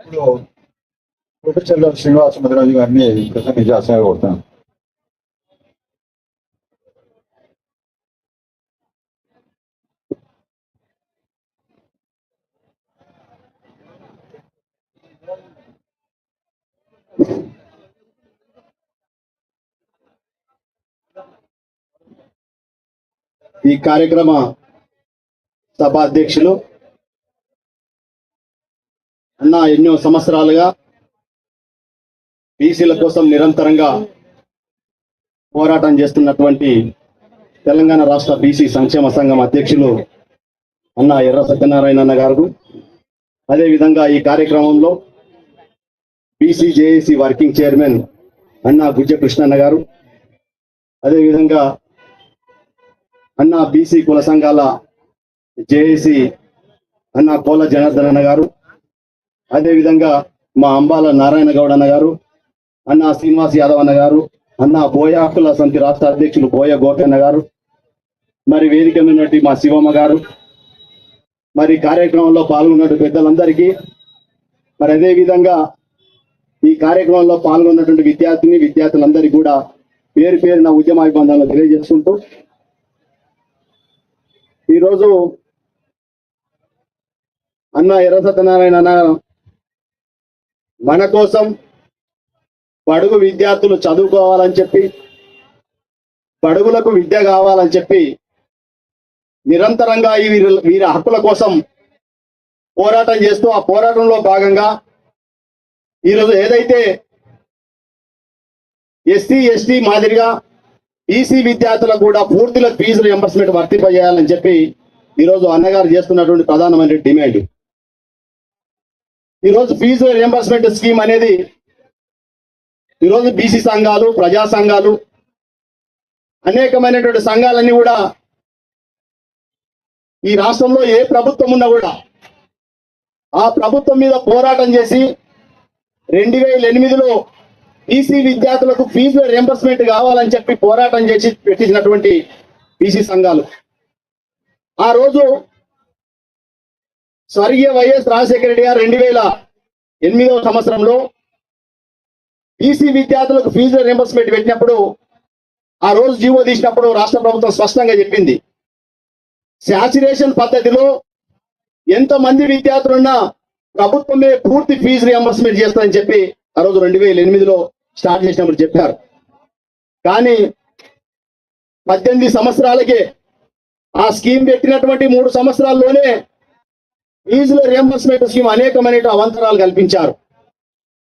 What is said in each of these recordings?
ఇప్పుడు పుట్టుచెల్ల శ్రీనివాస ముదిరాజు గారిని ప్రసంగించాల్సిన కోరుతాను. ఈ కార్యక్రమ సభాధ్యక్షులు అన్న ఎన్నో సంవత్సరాలుగా బీసీల కోసం నిరంతరంగా పోరాటం చేస్తున్నటువంటి తెలంగాణ రాష్ట్ర బీసీ సంక్షేమ సంఘం అధ్యక్షులు అన్న ఎర్ర సత్యనారాయణ అన్న గారు, అదేవిధంగా ఈ కార్యక్రమంలో బీసీ జేఏసీ వర్కింగ్ చైర్మన్ అన్న గుజ్జ కృష్ణన్న గారు, అదేవిధంగా అన్న బీసీ కుల సంఘాల జేఏసీ అన్న కోల జనార్దన్ అన్న గారు, అదేవిధంగా మా అంబాల నారాయణ గౌడ్ అన్న గారు, అన్న శ్రీనివాస్ యాదవ్ అన్న గారు, అన్న బోయ హక్కుల సమితి రాష్ట్ర అధ్యక్షులు బోయ గోపన్న గారు, మరి వేదిక ఉన్నటువంటి మా శివమ్మ గారు, మరి కార్యక్రమంలో పాల్గొన్న పెద్దలందరికీ, మరి అదేవిధంగా ఈ కార్యక్రమంలో పాల్గొన్నటువంటి విద్యార్థులందరికీ కూడా పేరు పేరున ఉద్యమాభిబంధాలను తెలియజేసుకుంటూ ఈరోజు అన్న ఎర్ర సత్యనారాయణ అన్న మన కోసం బడుగు విద్యార్థులు చదువుకోవాలని చెప్పి, బడుగులకు విద్య కావాలని చెప్పి నిరంతరంగా వీరి హక్కుల కోసం పోరాటం చేస్తూ, ఆ పోరాటంలో భాగంగా ఈరోజు ఏదైతే ఎస్సీ ఎస్టీ మాదిరిగా ఈసీ విద్యార్థులకు కూడా పూర్తిగా ఫీజు రియంబర్స్మెంట్ వర్తింపజేయాలని చెప్పి ఈరోజు అన్నగారు చేస్తున్నటువంటి ప్రధానమైన డిమాండ్. ఈరోజు ఫీజు రియంబర్స్మెంట్ స్కీమ్ అనేది ఈరోజు బీసీ సంఘాలు, ప్రజా సంఘాలు, అనేకమైనటువంటి సంఘాలన్నీ కూడా ఈ రాష్ట్రంలో ఏ ప్రభుత్వం ఉన్నా కూడా ఆ ప్రభుత్వం మీద పోరాటం చేసి 2008లో బీసీ విద్యార్థులకు ఫీజు రియంబర్స్మెంట్ కావాలని చెప్పి పోరాటం చేసి పెట్టించినటువంటి బీసీ సంఘాలు. ఆ రోజు స్వర్గీయ వైఎస్ రాజశేఖర రెడ్డి గారు 2008వ సంవత్సరంలో బీసీ విద్యార్థులకు ఫీజు రియంబర్స్మెంట్ పెట్టినప్పుడు, ఆ రోజు జీవో తీసినప్పుడు రాష్ట్ర ప్రభుత్వం స్పష్టంగా చెప్పింది, శాచురేషన్ పద్ధతిలో ఎంతమంది విద్యార్థులున్నా ప్రభుత్వమే పూర్తి ఫీజు రియంబర్స్మెంట్ చేస్తారని చెప్పి ఆ రోజు 2008లో స్టార్ట్ చేసినప్పుడు చెప్పారు. కానీ 18 సంవత్సరాలకే ఆ స్కీమ్ పెట్టినటువంటి 3 సంవత్సరాల్లోనే ఫీజుల రియంబర్స్మెంట్ స్కీమ్ అనేకమైన అవాంతరాలు కల్పించారు.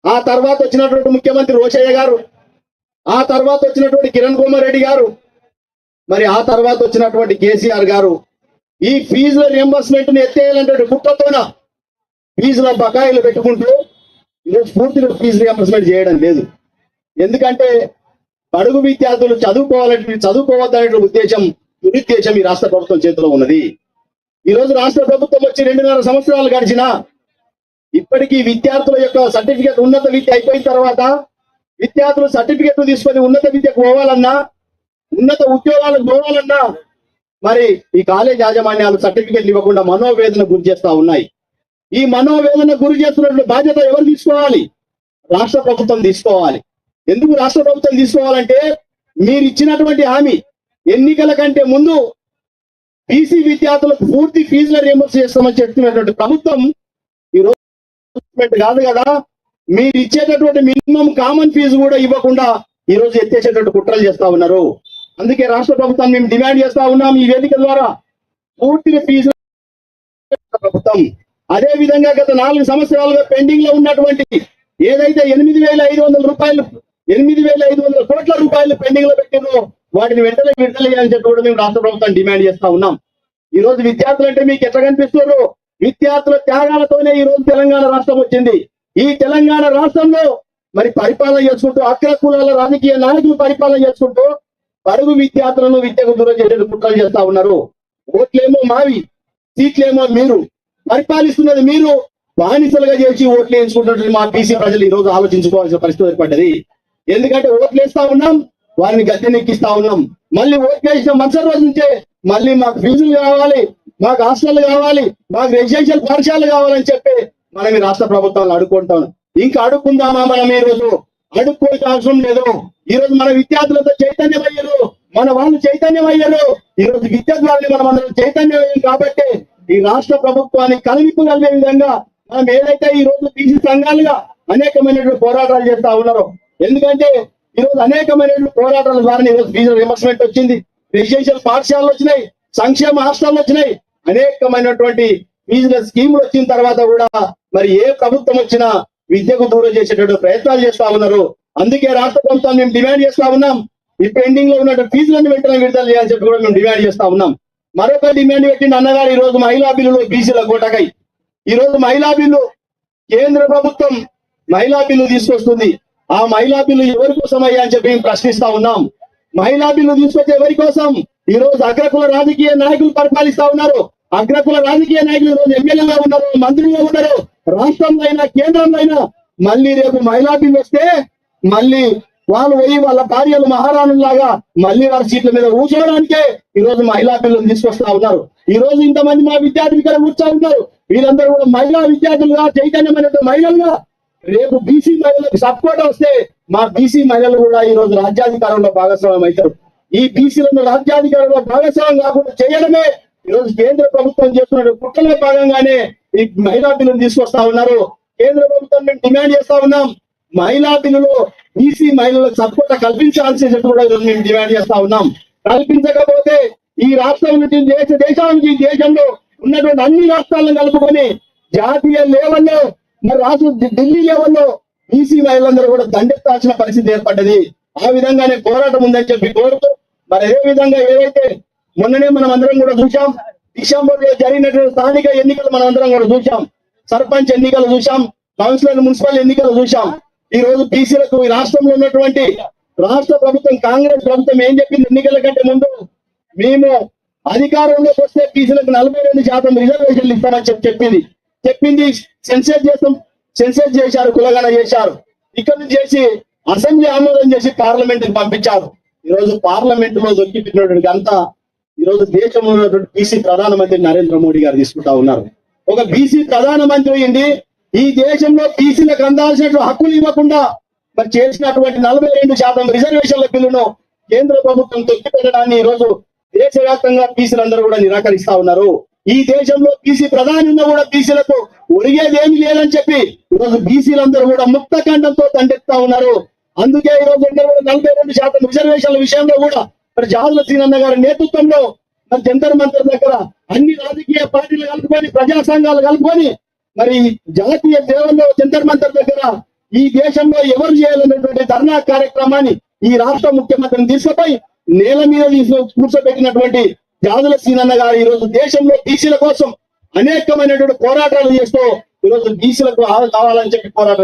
ఆ తర్వాత వచ్చినటువంటి ముఖ్యమంత్రి రోషయ్య గారు, ఆ తర్వాత వచ్చినటువంటి కిరణ్ కుమార్ రెడ్డి గారు, మరి ఆ తర్వాత వచ్చినటువంటి కేసీఆర్ గారు ఈ ఫీజుల రియంబర్స్మెంట్ ని ఎత్తేయాలంటే కుట్రతోన ఫీజుల బకాయిలు పెట్టుకుంటూ ఈరోజు పూర్తిగా ఫీజు రియంబర్స్మెంట్ చేయడం లేదు. ఎందుకంటే బడుగు విద్యార్థులు చదువుకోవద్దనే దురుద్దేశం ఈ రాష్ట్ర ప్రభుత్వం చేతిలో ఉన్నది. ఈరోజు రాష్ట్ర ప్రభుత్వం వచ్చి 2.5 సంవత్సరాలు గడిచినా ఇప్పటికీ విద్యార్థుల యొక్క సర్టిఫికేట్, ఉన్నత విద్య అయిపోయిన తర్వాత విద్యార్థులు సర్టిఫికేట్ తీసుకొని ఉన్నత విద్యకు పోవాలన్నా, ఉన్నత ఉద్యోగాలకు పోవాలన్నా మరి ఈ కాలేజ్ యాజమాన్యాలు సర్టిఫికేట్లు ఇవ్వకుండా మనోవేదన గురి చేస్తా ఉన్నాయి. ఈ మనోవేదన గురి చేస్తున్నటువంటి బాధ్యత ఎవరు తీసుకోవాలి? రాష్ట్ర ప్రభుత్వం తీసుకోవాలి. ఎందుకు రాష్ట్ర ప్రభుత్వం తీసుకోవాలంటే, మీరు ఇచ్చినటువంటి హామీ ఎన్నికల కంటే ముందు బీసీ విద్యార్థులకు పూర్తి ఫీజుల రియంబర్స్ చేస్తామని చెప్తున్నటువంటి ప్రభుత్వం ఈరోజు కాదు కదా, మీరు ఇచ్చేటటువంటి మినిమం కామన్ ఫీజు కూడా ఇవ్వకుండా ఈరోజు ఎత్తేసేటటువంటి కుట్రలు చేస్తా ఉన్నారు. అందుకే రాష్ట్ర ప్రభుత్వం మేము డిమాండ్ చేస్తా ఉన్నాం ఈ వేదిక ద్వారా పూర్తిగా ఫీజు ప్రభుత్వం. అదే విధంగా గత 4 సంవత్సరాలుగా పెండింగ్ లో ఉన్నటువంటి ఏదైతే 8,500 కోట్ల రూపాయలు పెండింగ్ లో పెట్టిందో వాటిని వెంటనే విడుదల చేయాలని చెప్పి కూడా మేము రాష్ట్ర ప్రభుత్వం డిమాండ్ చేస్తా ఉన్నాం. ఈ రోజు విద్యార్థులు అంటే మీకు ఎట్లా కనిపిస్తున్నారు? విద్యార్థుల త్యాగాలతోనే ఈ రోజు తెలంగాణ రాష్ట్రం వచ్చింది. ఈ తెలంగాణ రాష్ట్రంలో మరి పరిపాలన చేసుకుంటూ అగ్ర కులాల రాజకీయ నాయకులు పరిపాలన చేసుకుంటూ బడుగు విద్యార్థులను విద్యకు దూరం చేసే కుట్రలు చేస్తా ఉన్నారు. ఓట్లేమో మావి, సీట్లేమో మీరు, పరిపాలిస్తున్నది మీరు, బానిసలుగా చేసి ఓట్లు వేయించుకుంటున్నట్టు మా బీసీ ప్రజలు ఈ రోజు ఆలోచించుకోవాల్సిన పరిస్థితి ఏర్పడ్డది. ఎందుకంటే ఓట్లు వేస్తా ఉన్నాం, వారిని గద్దెనెక్కిస్తా ఉన్నాం. మళ్ళీ ఓట్లు వేసిన మరుసటి రోజు నుంచే మళ్ళీ మాకు ఫీజులు కావాలి, మాకు హాస్టల్ కావాలి, మాకు రెసిడెన్షియల్ పాఠశాలలు కావాలని చెప్పి మనం ఈ రాష్ట్ర ప్రభుత్వాలను అడుక్కుంటాం. ఇంకా అడుక్కుందామా మనం ఈ రోజు? అడుక్కోవాల్సిన అవసరం లేదు. ఈ రోజు మన విద్యార్థులతో చైతన్యం అయ్యారు, మన వాళ్ళు చైతన్యం అయ్యారు. ఈ రోజు విద్య ద్వారా మనం అందరం చైతన్యం అయ్యాం కాబట్టి ఈ రాష్ట్ర ప్రభుత్వాన్ని కనువిప్పు కలిగే విధంగా మనం ఏదైతే ఈ రోజు బీసీ సంఘాలుగా అనేకమైనటువంటి పోరాటాలు చేస్తా ఉన్నారు. ఎందుకంటే ఈ రోజు అనేకమైనటువంటి పోరాటాల ద్వారా ఈ రోజు ఫీజు రియంబర్స్మెంట్ వచ్చింది, రెసిడెన్షియల్ పాఠశాలలు వచ్చినాయి, సంక్షేమ హాస్టల్ వచ్చినాయి, అనేకమైనటువంటి ఫీజుల స్కీములు వచ్చిన తర్వాత కూడా మరి ఏ ప్రభుత్వం వచ్చినా విద్యకు దూరం చేసేటువంటి ప్రయత్నాలు చేస్తా ఉన్నారు. అందుకే రాష్ట్ర ప్రభుత్వం మేము డిమాండ్ చేస్తా ఉన్నాం, ఈ పెండింగ్ లో ఉన్న ఫీజులను వెంటనే విడుదల చేయాలని చెప్పి కూడా మేము డిమాండ్ చేస్తా ఉన్నాం. మరొక డిమాండ్ పెట్టింది అన్నగారు ఈ రోజు మహిళా బిల్లులో బీసీల కోటకై. ఈ రోజు మహిళా బిల్లు కేంద్ర ప్రభుత్వం మహిళా బిల్లు తీసుకొస్తుంది. ఆ మహిళా బిల్లు ఎవరి కోసం అయ్యా అని చెప్పి మేము ప్రశ్నిస్తా ఉన్నాం. మహిళా బిల్లు తీసుకొచ్చే ఎవరి కోసం? ఈ రోజు అగ్రకుల రాజకీయ నాయకులు పరిపాలిస్తా ఉన్నారు. అగ్రకుల రాజకీయ నాయకులు ఈ రోజు ఎమ్మెల్యేగా ఉన్నారు, మంత్రులుగా ఉన్నారు. రాష్ట్రంలో అయినా కేంద్రంలో అయినా మళ్ళీ రేపు మహిళా బిల్లు వస్తే మళ్ళీ వాళ్ళు పోయి వాళ్ళ భార్యలు మహారాణులాగా మళ్ళీ వాళ్ళ సీట్ల మీద కూర్చోవడానికే ఈ రోజు మహిళా బిల్లును తీసుకొస్తా ఉన్నారు. ఈ రోజు ఇంతమంది మా విద్యార్థులు ఇక్కడ కూర్చో ఉన్నారు. వీళ్ళందరూ కూడా మహిళా విద్యార్థులుగా, చైతన్యమైనటువంటి మహిళలుగా రేపు బీసీ మహిళలకు సపోర్ట్ వస్తే మా బీసీ మహిళలు కూడా ఈ రోజు రాజ్యాధికారంలో భాగస్వామ్యం అవుతారు. ఈ బీసీలను రాజ్యాధికారంలో భాగస్వామ్యం కాకుండా చేయడమే ఈ రోజు కేంద్ర ప్రభుత్వం చేస్తున్న కుట్రలో భాగంగానే ఈ మహిళా బిల్లును తీసుకొస్తా ఉన్నారు. కేంద్ర ప్రభుత్వం మేము డిమాండ్ చేస్తా ఉన్నాం, మహిళా బిల్లులో బీసీ మహిళలకు సపోర్ట్ కల్పించాల్సి కూడా ఈరోజు మేము డిమాండ్ చేస్తా ఉన్నాం. కల్పించకపోతే ఈ రాష్ట్రం నుంచి దేశాల నుంచి దేశంలో ఉన్నటువంటి అన్ని రాష్ట్రాలను కలుపుకొని జాతీయ లెవెల్లో మరి రాష్ట్ర ఢిల్లీ లెవెల్లో బీసీ మహిళలందరూ కూడా దండెత్తాల్సిన పరిస్థితి ఏర్పడ్డది. ఆ విధంగానే పోరాటం ఉందని చెప్పి కోరుతూ మరి అదే విధంగా ఏదైతే మొన్ననే మనం అందరం కూడా చూసాం, డిసెంబర్ లో జరిగినటువంటి స్థానిక ఎన్నికలు మనం అందరం కూడా చూసాం, సర్పంచ్ ఎన్నికలు చూసాం, కౌన్సిలర్ మున్సిపల్ ఎన్నికలు చూసాం. ఈ రోజు బీసీలకు ఈ రాష్ట్రంలో ఉన్నటువంటి రాష్ట్ర ప్రభుత్వం కాంగ్రెస్ ప్రభుత్వం ఏం చెప్పింది? ఎన్నికల కంటే ముందు మేము అధికారంలోకి వస్తే బీసీలకు 42% రిజర్వేషన్లు ఇస్తామని చెప్పింది. సెన్సెస్ చేశారు, కులగణ చేశారు. ఇక్కడ నుంచి చేసి అసెంబ్లీ ఆమోదం చేసి పార్లమెంట్ కి పంపించారు. ఈ రోజు పార్లమెంట్ లో దొరికిపోయినటువంటి అంతా ఈ రోజు దేశంలో ఉన్నటువంటి బీసీ ప్రధానమంత్రి నరేంద్ర మోడీ గారు తీసుకుంటా ఉన్నారు. ఒక బీసీ ప్రధానమంత్రి అయింది ఈ దేశంలో బీసీలకు అందాల్సినటువంటి హక్కులు ఇవ్వకుండా మరి చేసినటువంటి 42% రిజర్వేషన్ల బిల్లును కేంద్ర ప్రభుత్వం తొక్కిపెట్టడాన్ని ఈ రోజు దేశవ్యాప్తంగా బీసీలందరూ కూడా నిరాకరిస్తా ఉన్నారు. ఈ దేశంలో బీసీ ప్రధాని ఉన్నా కూడా బీసీలకు ఒరిగేదేమీ లేదని చెప్పి ఈ రోజు బీసీలందరూ కూడా ముక్త ఖండంతో దండెత్తా ఉన్నారు. అందుకే ఈ రోజు 42% రిజర్వేషన్ల విషయంలో కూడా మరి జాదుల సీనన్న గారి నేతృత్వంలో మరి జంతర్ మంతర్ దగ్గర అన్ని రాజకీయ పార్టీలు కలుపుకొని, ప్రజా సంఘాలు కలుపుకొని మరి జాతీయ దేవంలో జంతర్ మంతర్ దగ్గర ఈ దేశంలో ఎవరు చేయాలనేటువంటి ధర్నా కార్యక్రమాన్ని ఈ రాష్ట్ర ముఖ్యమంత్రిని తీసుకుపోయి నేల మీద కూర్చోబెట్టినటువంటి జాదుల సీనన్న గారు ఈ రోజు దేశంలో బీసీల కోసం అనేకమైనటువంటి పోరాటాలు చేస్తూ ఈ రోజు బీసీలకు కావాలని చెప్పి పోరాటం